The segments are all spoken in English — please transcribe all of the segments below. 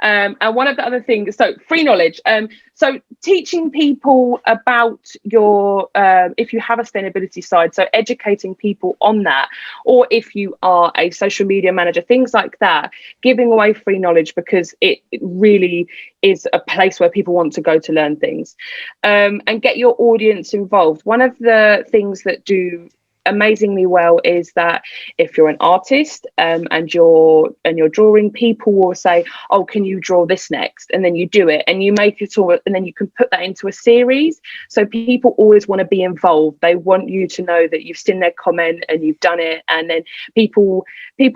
And one of the other things, so free knowledge. So teaching people about your, if you have a sustainability side, so educating people on that, or if you are a social media manager, things like that, giving away free knowledge, because it really is a place where people want to go to learn things, and get your audience involved. One of the things that do amazingly well is that if you're an artist, and you're drawing, people will say, oh, can you draw this next? And then you do it and you make it all, and then you can put that into a series. So people always want to be involved. They want you to know that you've seen their comment and you've done it, and then people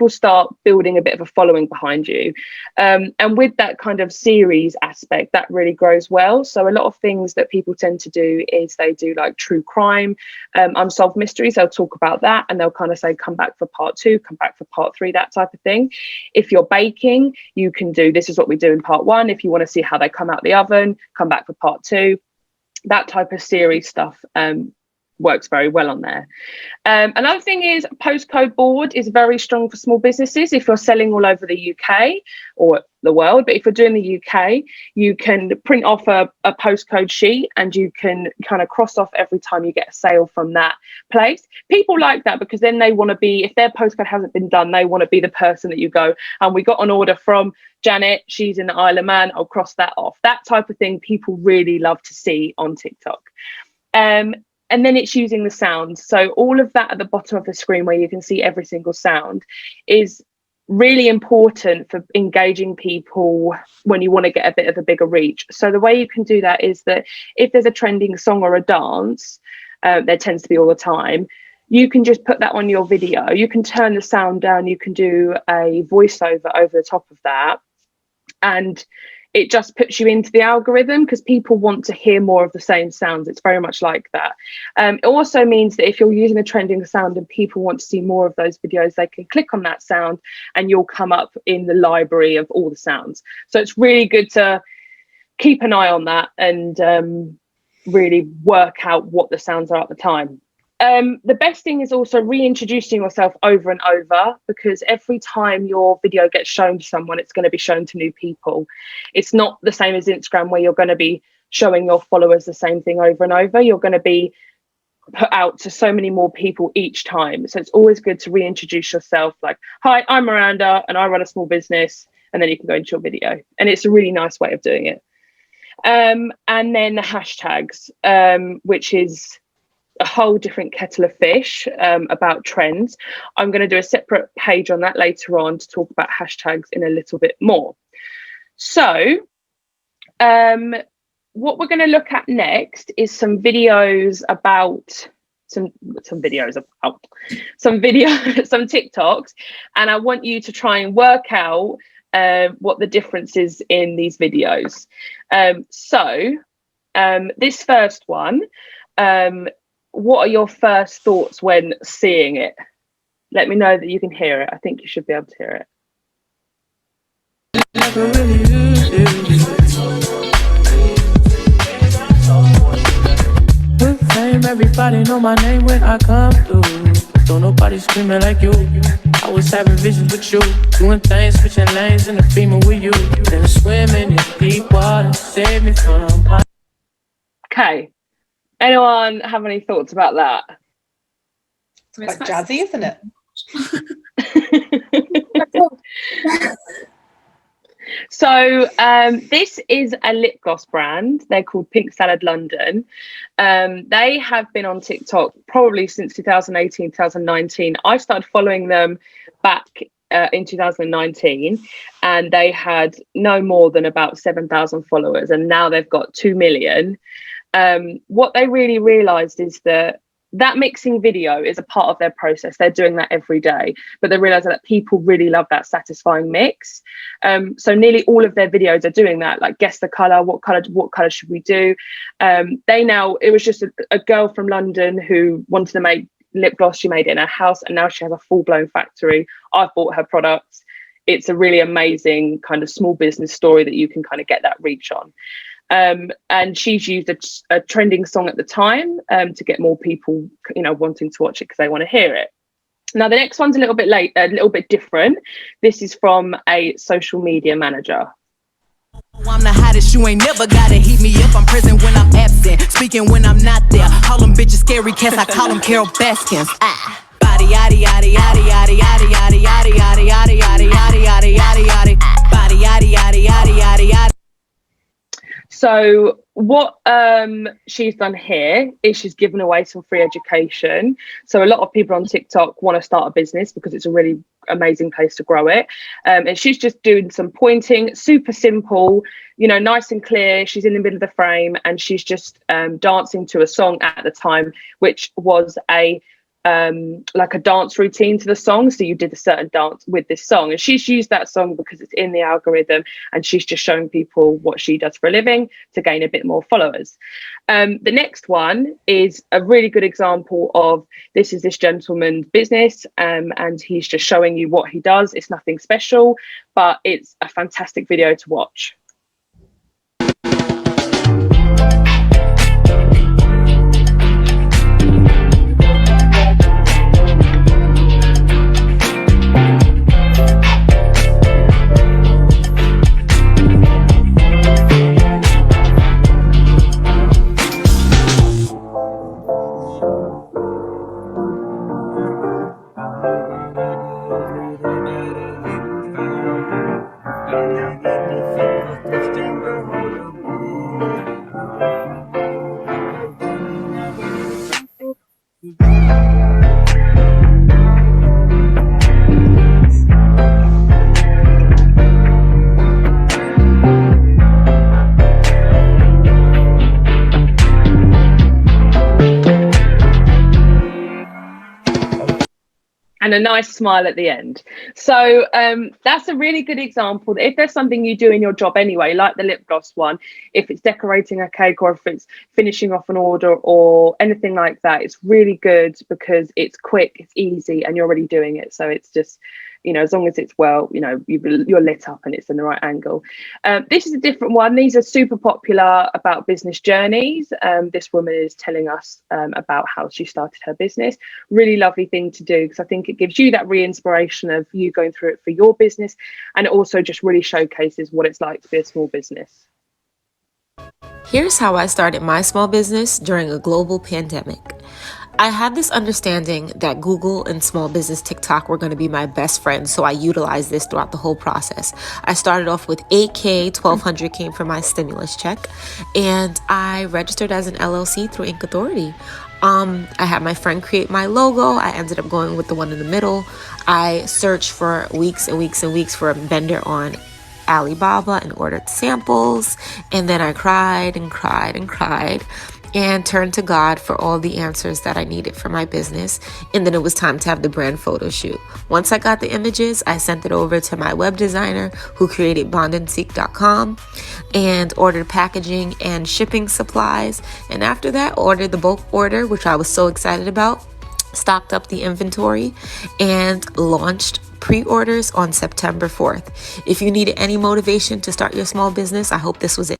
start building a bit of a following behind you, and with that kind of series aspect, that really grows well. So a lot of things that people tend to do is they do like true crime, unsolved mysteries. They'll talk about that and they'll kind of say, come back for part 2, come back for part 3, that type of thing. If you're baking, you can do, this is what we do in part 1. If you want to see how they come out the oven, come back for part 2. That type of series stuff works very well on there. Another thing is postcode board is very strong for small businesses if you're selling all over the UK or the world. But if you're doing the UK, you can print off a postcode sheet and you can kind of cross off every time you get a sale from that place. People like that because then they want to be, if their postcode hasn't been done, they want to be the person that you go, and we got an order from Janet, she's in the Isle of Man, I'll cross that off. That type of thing people really love to see on TikTok. And then it's using the sound. So all of that at the bottom of the screen where you can see every single sound is really important for engaging people when you want to get a bit of a bigger reach. So the way you can do that is that if there's a trending song or a dance, there tends to be all the time, you can just put that on your video. You can turn the sound down. You can do a voiceover over the top of that. And it just puts you into the algorithm because people want to hear more of the same sounds. It's very much like that. It also means that if you're using a trending sound and people want to see more of those videos, they can click on that sound and you'll come up in the library of all the sounds. So it's really good to keep an eye on that and really work out what the sounds are at the time. The best thing is also reintroducing yourself over and over, because every time your video gets shown to someone, it's going to be shown to new people. It's not the same as Instagram where you're going to be showing your followers the same thing over and over. You're going to be put out to so many more people each time. So it's always good to reintroduce yourself, like, hi, I'm Miranda and I run a small business, and then you can go into your video. And it's a really nice way of doing it. And then the hashtags, which is a whole different kettle of fish about trends. I'm going to do a separate page on that later on to talk about hashtags in a little bit more. So what we're going to look at next is some videos about some TikToks, and I want you to try and work out what the difference is in these videos. This first one, what are your first thoughts when seeing it? Let me know that you can hear it. I think you should be able to hear it. With fame, everybody know my name when I come through. Don't nobody screaming like you. I was having visions with you, doing things, switching lanes in the Beamer with you. Then swimming in deep water, save me from. Okay. Anyone have any thoughts about that? It's quite jazzy, isn't it? So this is a lip gloss brand. They're called Pink Salad London. They have been on TikTok probably since 2018, 2019. I started following them back in 2019, and they had no more than about 7,000 followers, and now they've got 2 million. What they really realized is that mixing video is a part of their process. They're doing that every day, but they realize that people really love that satisfying mix. So nearly all of their videos are doing that, like guess the color, what color should we do? It was just a girl from London who wanted to make lip gloss. She made it in her house, and now she has a full-blown factory. I've bought her products. It's a really amazing kind of small business story that you can kind of get that reach on. And she's used a trending song at the time to get more people, wanting to watch it because they want to hear it. Now, the next one's a little bit different. This is from a social media manager. I'm the hottest, you ain't never gotta heat me up. I'm present when I'm absent, speaking when I'm not there. Call them bitches scary cats, I call them Carol Baskins. Body yaddy yaddy yaddy yaddy yaddy yaddy yaddy yaddy yaddy yaddy yaddy yaddy yaddy yaddy. Body yaddy yaddy yaddy yaddy yaddy. So what she's done here is she's given away some free education. So a lot of people on TikTok want to start a business because it's a really amazing place to grow it. And she's just doing some pointing, super simple, you know, nice and clear. She's in the middle of the frame and she's just dancing to a song at the time, which was like a dance routine to the song. So you did a certain dance with this song, and she's used that song because it's in the algorithm, and she's just showing people what she does for a living to gain a bit more followers. The next one is a really good example of this gentleman's business, and he's just showing you what he does. It's nothing special, but it's a fantastic video to watch. And a nice smile at the end. So that's a really good example that if there's something you do in your job anyway, like the lip gloss one, if it's decorating a cake or if it's finishing off an order or anything like that, it's really good because it's quick, it's easy, and you're already doing it. So it's just, you know, as long as it's well, you know, you're lit up and it's in the right angle. This is a different one. These are super popular about business journeys. This woman is telling us about how she started her business. Really lovely thing to do because I think it gives you that re-inspiration of you going through it for your business, and it also just really showcases what it's like to be a small business. Here's how I started my small business during a global pandemic. I had this understanding that Google and small business TikTok were going to be my best friends, so I utilized this throughout the whole process. I started off with $8K, $1,200 came from my stimulus check, and I registered as an LLC through Inc. Authority. I had my friend create my logo. I ended up going with the one in the middle. I searched for weeks and weeks and weeks for a vendor on Alibaba and ordered samples, and then I cried and cried and cried and turned to God for all the answers that I needed for my business. And then it was time to have the brand photo shoot. Once I got the images, I sent it over to my web designer who created bondandseek.com and ordered packaging and shipping supplies. And after that, ordered the bulk order, which I was so excited about, stocked up the inventory, and launched pre-orders on September 4th. If you needed any motivation to start your small business, I hope this was it.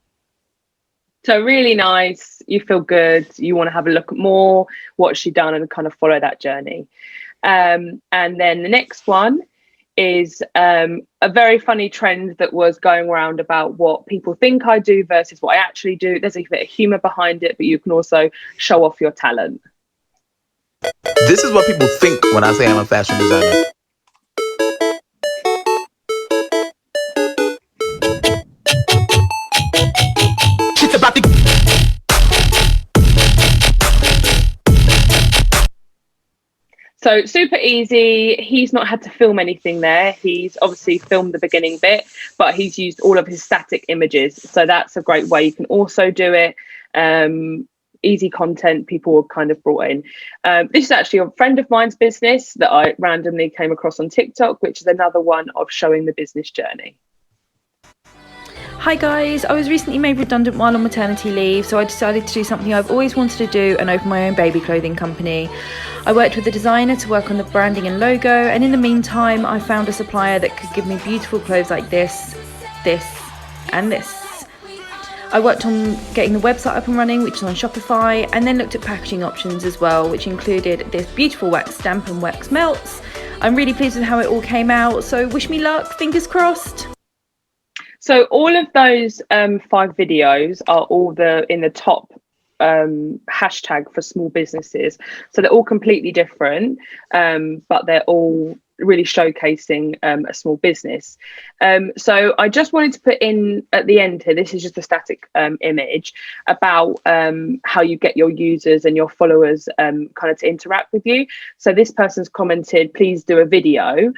So really nice, you feel good, you want to have a look at more what she done and kind of follow that journey. And then the next one is a very funny trend that was going around about what people think I do versus what I actually do. There's a bit of humor behind it, but you can also show off your talent. This is what people think when I say I'm a fashion designer. So super easy. He's not had to film anything there. He's obviously filmed the beginning bit, but he's used all of his static images. So that's a great way you can also do it. Easy content people were kind of brought in. This is actually a friend of mine's business that I randomly came across on TikTok, which is another one of showing the business journey. Hi guys, I was recently made redundant while on maternity leave, so I decided to do something I've always wanted to do and open my own baby clothing company. I worked with a designer to work on the branding and logo, and in the meantime I found a supplier that could give me beautiful clothes like this, and this. I worked on getting the website up and running, which is on Shopify, and then looked at packaging options as well, which included this beautiful wax stamp and wax melts. I'm really pleased with how it all came out, so wish me luck, fingers crossed. So all of those 5 videos are all in the top hashtag for small businesses. So they're all completely different, but they're all really showcasing a small business. So I just wanted to put in at the end here, this is just a static image about how you get your users and your followers kind of to interact with you. So this person's commented, please do a video,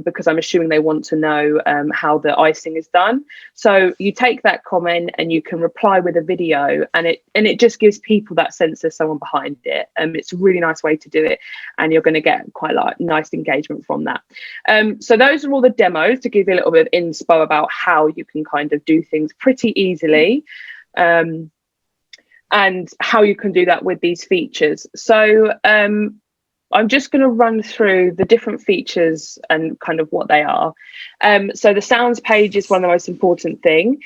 because I'm assuming they want to know how the icing is done. So you take that comment and you can reply with a video, and it just gives people that sense there's someone behind it. It's a really nice way to do it, and you're going to get quite like nice engagement from that. So those are all the demos to give you a little bit of inspo about how you can kind of do things pretty easily, and how you can do that with these features. So I'm just going to run through the different features and kind of what they are. So the sounds page is one of the most important thing,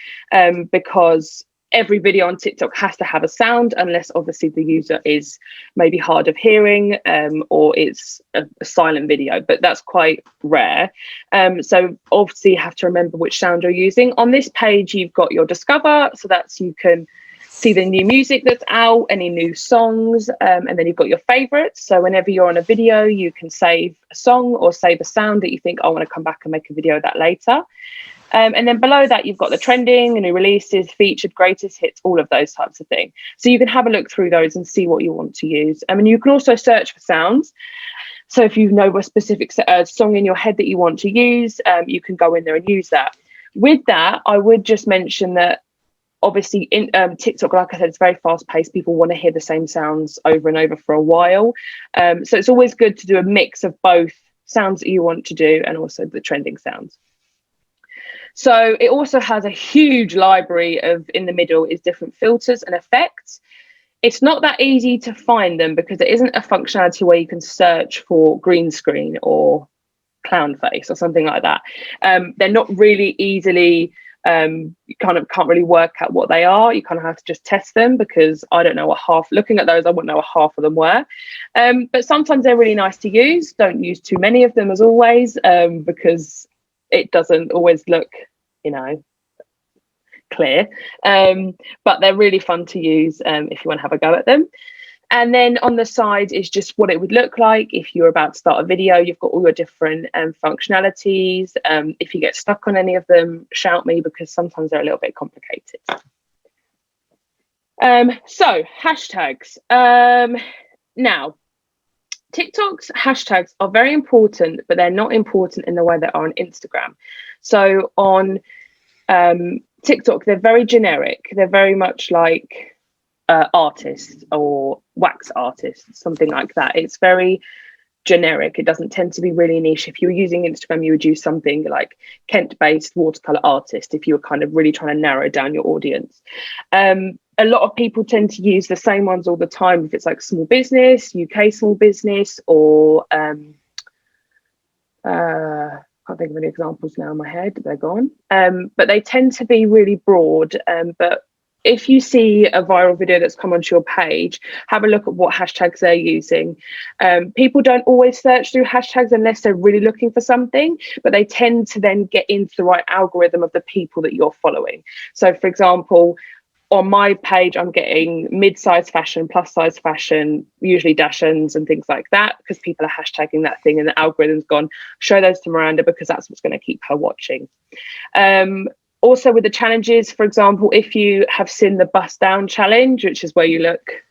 because every video on TikTok has to have a sound, unless obviously the user is maybe hard of hearing, or it's a silent video, but that's quite rare. So obviously you have to remember which sound you're using. On this page, you've got your discover, so that's you can see the new music that's out, any new songs, and then you've got your favorites. So whenever you're on a video, you can save a song or save a sound that you think, I want to come back and make a video of that later. And then below that, you've got the trending, new releases, featured, greatest hits, all of those types of things. So you can have a look through those and see what you want to use. And you can also search for sounds. So if you know a specific song in your head that you want to use, you can go in there and use that. With that, I would just mention that obviously in TikTok, like I said, it's very fast paced. People want to hear the same sounds over and over for a while. So it's always good to do a mix of both sounds that you want to do and also the trending sounds. So it also has a huge library of, in the middle is different filters and effects. It's not that easy to find them because there isn't a functionality where you can search for green screen or clown face or something like that. They're not really easily, you kind of can't really work out what they are. You kind of have to just test them, because I don't know what looking at those, I wouldn't know what half of them were. But sometimes they're really nice to use. Don't use too many of them as always, because it doesn't always look, clear, but they're really fun to use if you want to have a go at them. And then on the side is just what it would look like if you're about to start a video. You've got all your different functionalities. If you get stuck on any of them, shout me, because sometimes they're a little bit complicated. So hashtags. Now, TikTok's hashtags are very important, but they're not important in the way they are on Instagram. So on TikTok, they're very generic. They're very much like artists or wax artists, something like that. It's very generic. It doesn't tend to be really niche. If you were using Instagram, you would use something like Kent-based watercolor artist if you were kind of really trying to narrow down your audience. A lot of people tend to use the same ones all the time if it's like small business, UK small business, or can't think of any examples now in my head, they're gone. But they tend to be really broad. But if you see a viral video that's come onto your page, have a look at what hashtags they're using. People don't always search through hashtags unless they're really looking for something, but they tend to then get into the right algorithm of the people that you're following. So for example, on my page, I'm getting mid-size fashion, plus-size fashion, usually Dachshunds and things like that, because people are hashtagging that thing and the algorithm's gone, show those to Miranda because that's what's going to keep her watching. Also with the challenges, for example, if you have seen the bust down challenge, which is where you look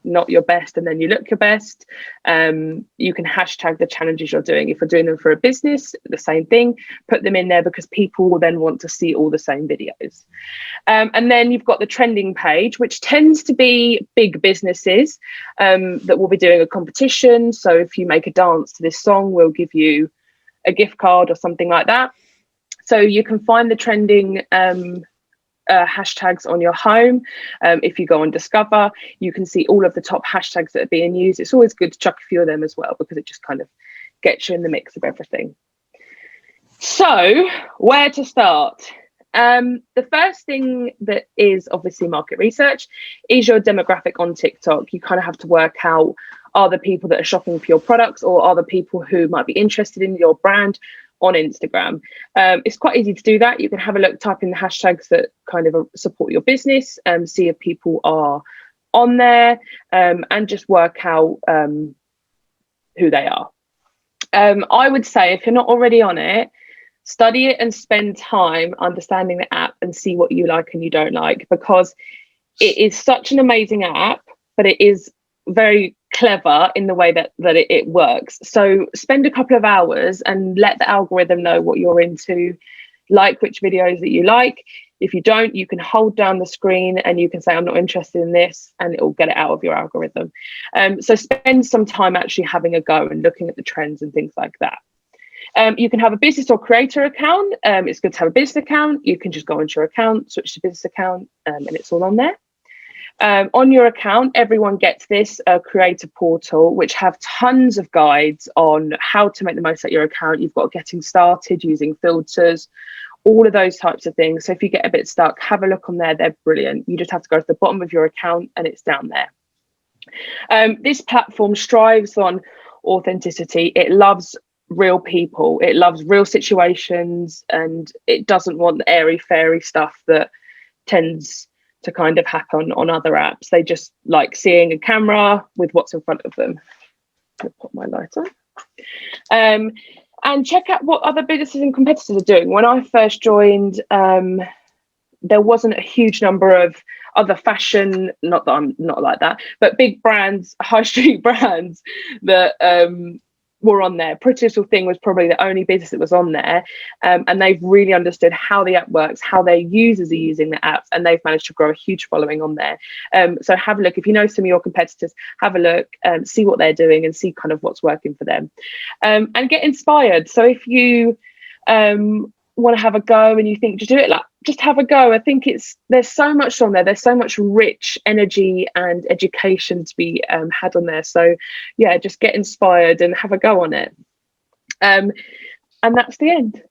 not your best and then you look your best, you can hashtag the challenges you're doing. If you're doing them for a business, the same thing, put them in there because people will then want to see all the same videos. And then you've got the trending page, which tends to be big businesses that will be doing a competition. So if you make a dance to this song, we'll give you a gift card or something like that. So you can find the trending hashtags on your home. If you go on Discover, you can see all of the top hashtags that are being used. It's always good to chuck a few of them as well, because it just kind of gets you in the mix of everything. So where to start? The first thing that is obviously market research is your demographic on TikTok. You kind of have to work out, are the people that are shopping for your products, or are the people who might be interested in your brand, on Instagram. It's quite easy to do that. You can have a look, type in the hashtags that kind of support your business, see if people are on there, and just work out who they are. I would say if you're not already on it, study it and spend time understanding the app and see what you like and you don't like, because it is such an amazing app, but it is very clever in the way that it works. So spend a couple of hours and let the algorithm know what you're into, like which videos that you like. If you don't, you can hold down the screen and you can say, I'm not interested in this, and it will get it out of your algorithm. So spend some time actually having a go and looking at the trends and things like that. You can have a business or creator account. It's good to have a business account. You can just go into your account, switch to business account, and it's all on there. On your account, everyone gets this creator portal, which have tons of guides on how to make the most out of your account. You've got getting started using filters, all of those types of things. So if you get a bit stuck, have a look on there. They're brilliant. You just have to go to the bottom of your account and it's down there. This platform strives on authenticity. It loves real people. It loves real situations, and it doesn't want the airy fairy stuff that tends to kind of happen on other apps. They just like seeing a camera with what's in front of them. I'll put my light on. And check out what other businesses and competitors are doing. When I first joined, there wasn't a huge number of other fashion, not that I'm not like that, but big brands, high street brands that were on there. Pretty Little Thing was probably the only business that was on there, and they've really understood how the app works, how their users are using the app, and they've managed to grow a huge following on there. So have a look. If you know some of your competitors, have a look, see what they're doing and see kind of what's working for them, and get inspired. So if you want to have a go and you think to do it, like, just have a go. I think there's so much on there. There's so much rich energy and education to be had on there. So yeah, just get inspired and have a go on it. And that's the end.